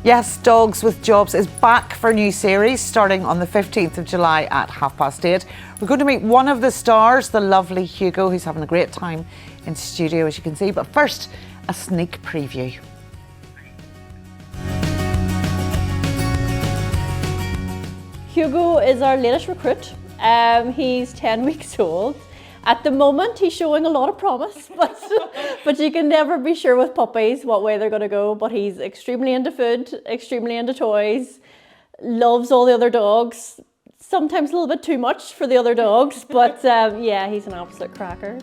Yes, Dogs with Jobs is back for a new series starting on the 15th of July at 8:30. We're going to meet one of the stars, the lovely Hugo, who's having a great time in studio, as you can see. But first, a sneak preview. Hugo is our latest recruit. He's 10 weeks old. At the moment, he's showing a lot of promise, but you can never be sure with puppies what way they're going to go. But he's extremely into food, extremely into toys, loves all the other dogs, sometimes a little bit too much for the other dogs, but yeah, he's an absolute cracker.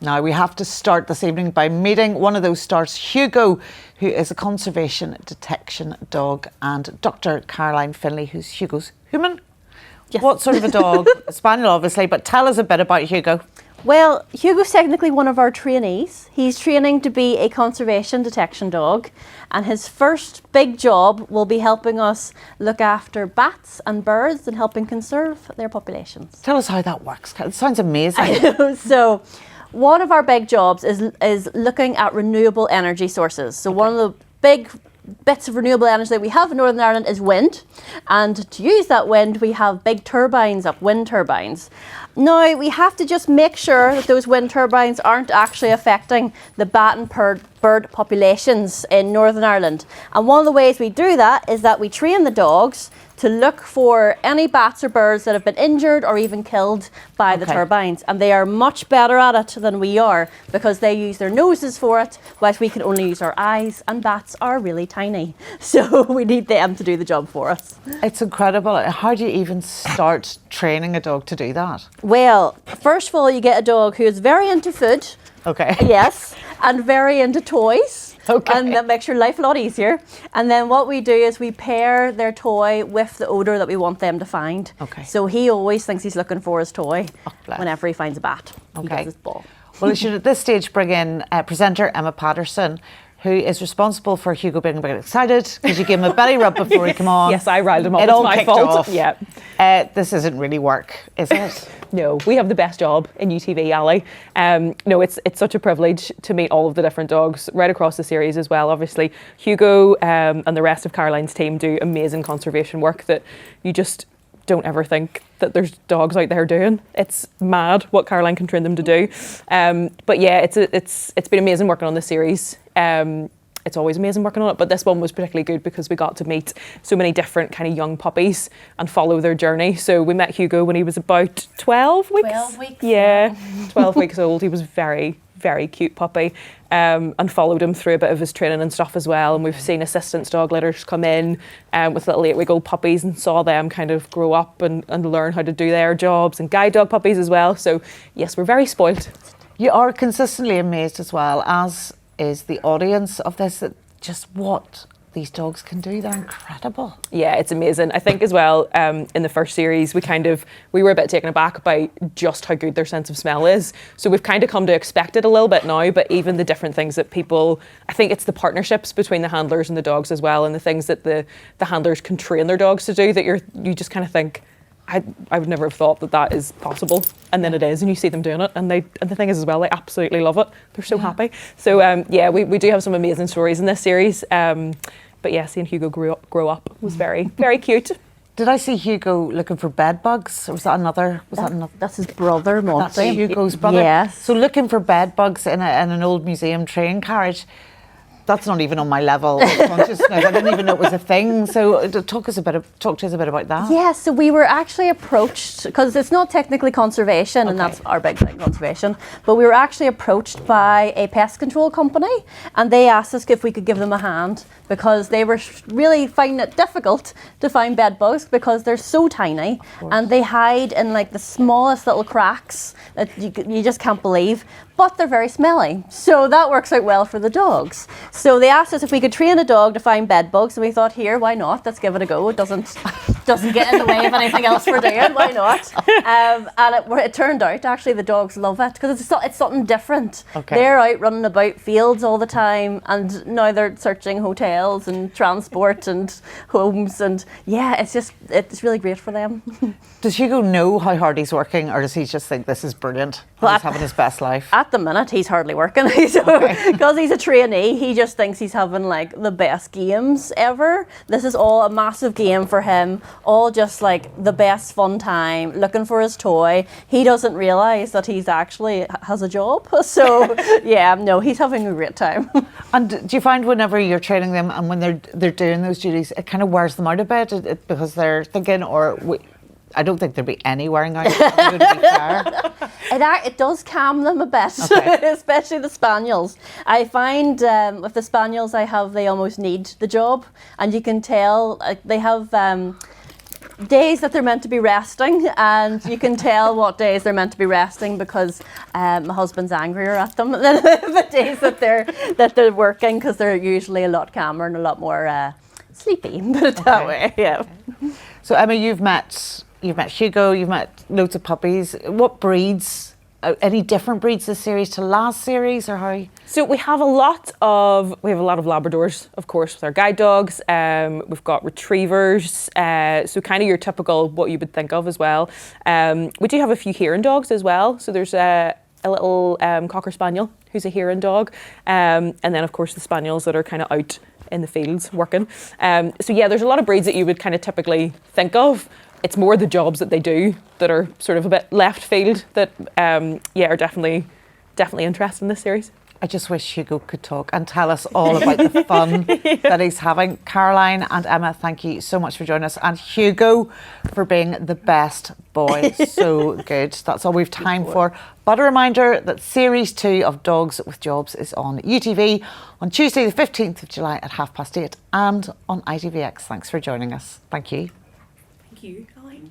Now, we have to start this evening by meeting one of those stars, Hugo, who is a conservation detection dog, and Dr Caroline Finlay, who's Hugo's human. Yes. What sort of a dog? A spaniel, obviously, but tell us a bit about Hugo. Well, Hugo's technically one of our trainees. He's training to be a conservation detection dog, and his first big job will be helping us look after bats and birds and helping conserve their populations. Tell us how that works. It sounds amazing. So, one of our big jobs is looking at renewable energy sources. So one of the big bits of renewable energy that we have in Northern Ireland is wind, and to use that wind we have big turbines up, wind turbines. Now we have to just make sure that those wind turbines aren't actually affecting the bat and bird populations in Northern Ireland, and one of the ways we do that is that we train the dogs to look for any bats or birds that have been injured or even killed by the turbines, and they are much better at it than we are because they use their noses for it, whilst we can only use our eyes, and bats are really tiny, so we need them to do the job for us. It's incredible. How do you even start training a dog to do that? Well, first of all, you get a dog who is very into food. Okay. Yes, and very into toys. Okay. And that makes your life a lot easier. And then what we do is we pair their toy with the odour that we want them to find. Okay. So he always thinks he's looking for his toy whenever he finds a bat. Okay. He gets his ball. Well, we should at this stage bring in presenter Emma Patterson, who is responsible for Hugo being a bit excited because you gave him a belly rub before he came on. Yes, I riled him up. It It's all my kicked fault. off. Yeah. This isn't really work, is it? No, we have the best job in UTV, Ali. No, it's such a privilege to meet all of the different dogs right across the series as well. Obviously, Hugo and the rest of Caroline's team do amazing conservation work that you just don't ever think that there's dogs out there doing. It's mad what Caroline can train them to do. But yeah, it's been amazing working on the series. It's always amazing working on it, but this one was particularly good because we got to meet so many different kind of young puppies and follow their journey. So we met Hugo when he was about 12 weeks. 12 weeks. Yeah, 12 weeks old. He was very, very cute puppy, and followed him through a bit of his training and stuff as well. And we've seen assistance dog litters come in with little 8-week-old puppies and saw them kind of grow up and learn how to do their jobs, and guide dog puppies as well. So yes, we're very spoilt. You are consistently amazed as well, as is the audience of this, at just what these dogs can do. They're incredible. Yeah, it's amazing. I think as well, in the first series, we were a bit taken aback by just how good their sense of smell is. So we've kind of come to expect it a little bit now, but even the different things that people, I think it's the partnerships between the handlers and the dogs as well, and the things that the handlers can train their dogs to do that you just kind of think, I would never have thought that is possible, and then it is, and you see them doing it, and the thing is as well, they absolutely love it. They're so happy. So yeah, we do have some amazing stories in this series. But yeah, seeing Hugo grow up was very, very cute. Did I see Hugo looking for bed bugs, or was that another? That's his brother, Monty. That's Hugo's brother. Yes. So looking for bed bugs in an old museum train carriage. That's not even on my level of consciousness. I didn't even know it was a thing. So talk to us a bit about that. Yeah, so we were actually approached, because it's not technically conservation, and that's our big thing, conservation, but we were actually approached by a pest control company, and they asked us if we could give them a hand because they were really finding it difficult to find bed bugs because they're so tiny and they hide in like the smallest little cracks that you just can't believe, but they're very smelly. So that works out well for the dogs. So they asked us if we could train a dog to find bed bugs, and we thought, here, why not? Let's give it a go. It doesn't doesn't get in the way of anything else we're doing. Why not? And it turned out actually the dogs love it because it's something different. Okay. They're out running about fields all the time, and now they're searching hotels and transport and homes, and yeah, it's really great for them. Does Hugo know how hard he's working, or does he just think this is brilliant? Well, He's having his best life. At the minute, he's hardly working because he's a trainee. He just thinks he's having like the best games ever. This is all a massive game for him, all just like the best fun time, looking for his toy. He doesn't realise that he's actually has a job. So yeah, no, he's having a great time. And do you find whenever you're training them and when they're doing those duties, it kind of wears them out a bit because they're thinking, I don't think there'd be any wearing out. To be fair. It does calm them a bit, Okay. especially the spaniels. I find with the spaniels they almost need the job, and you can tell they have days that they're meant to be resting, and you can tell what days they're meant to be resting because my husband's angrier at them than the days that they're working, because they're usually a lot calmer and a lot more sleepy. Put it that way. Yeah. So Emma, you've met Hugo, you've met loads of puppies. What breeds? Any different breeds this series to last series, or how? So we have a lot of Labradors, of course, with our guide dogs. We've got retrievers, so kind of your typical what you would think of as well. We do have a few hearing dogs as well. So there's a little Cocker Spaniel who's a hearing dog, and then of course the Spaniels that are kind of out in the fields working. So yeah, there's a lot of breeds that you would kind of typically think of. It's more the jobs that they do that are sort of a bit left field that are definitely interested in this series. I just wish Hugo could talk and tell us all about the fun that he's having. Caroline and Emma, thank you so much for joining us. And Hugo, for being the best boy. So good. That's all we've time for. But a reminder that Series 2 of Dogs with Jobs is on UTV on Tuesday the 15th of July at 8:30 and on ITVX. Thanks for joining us. Thank you. Thank you, Caroline.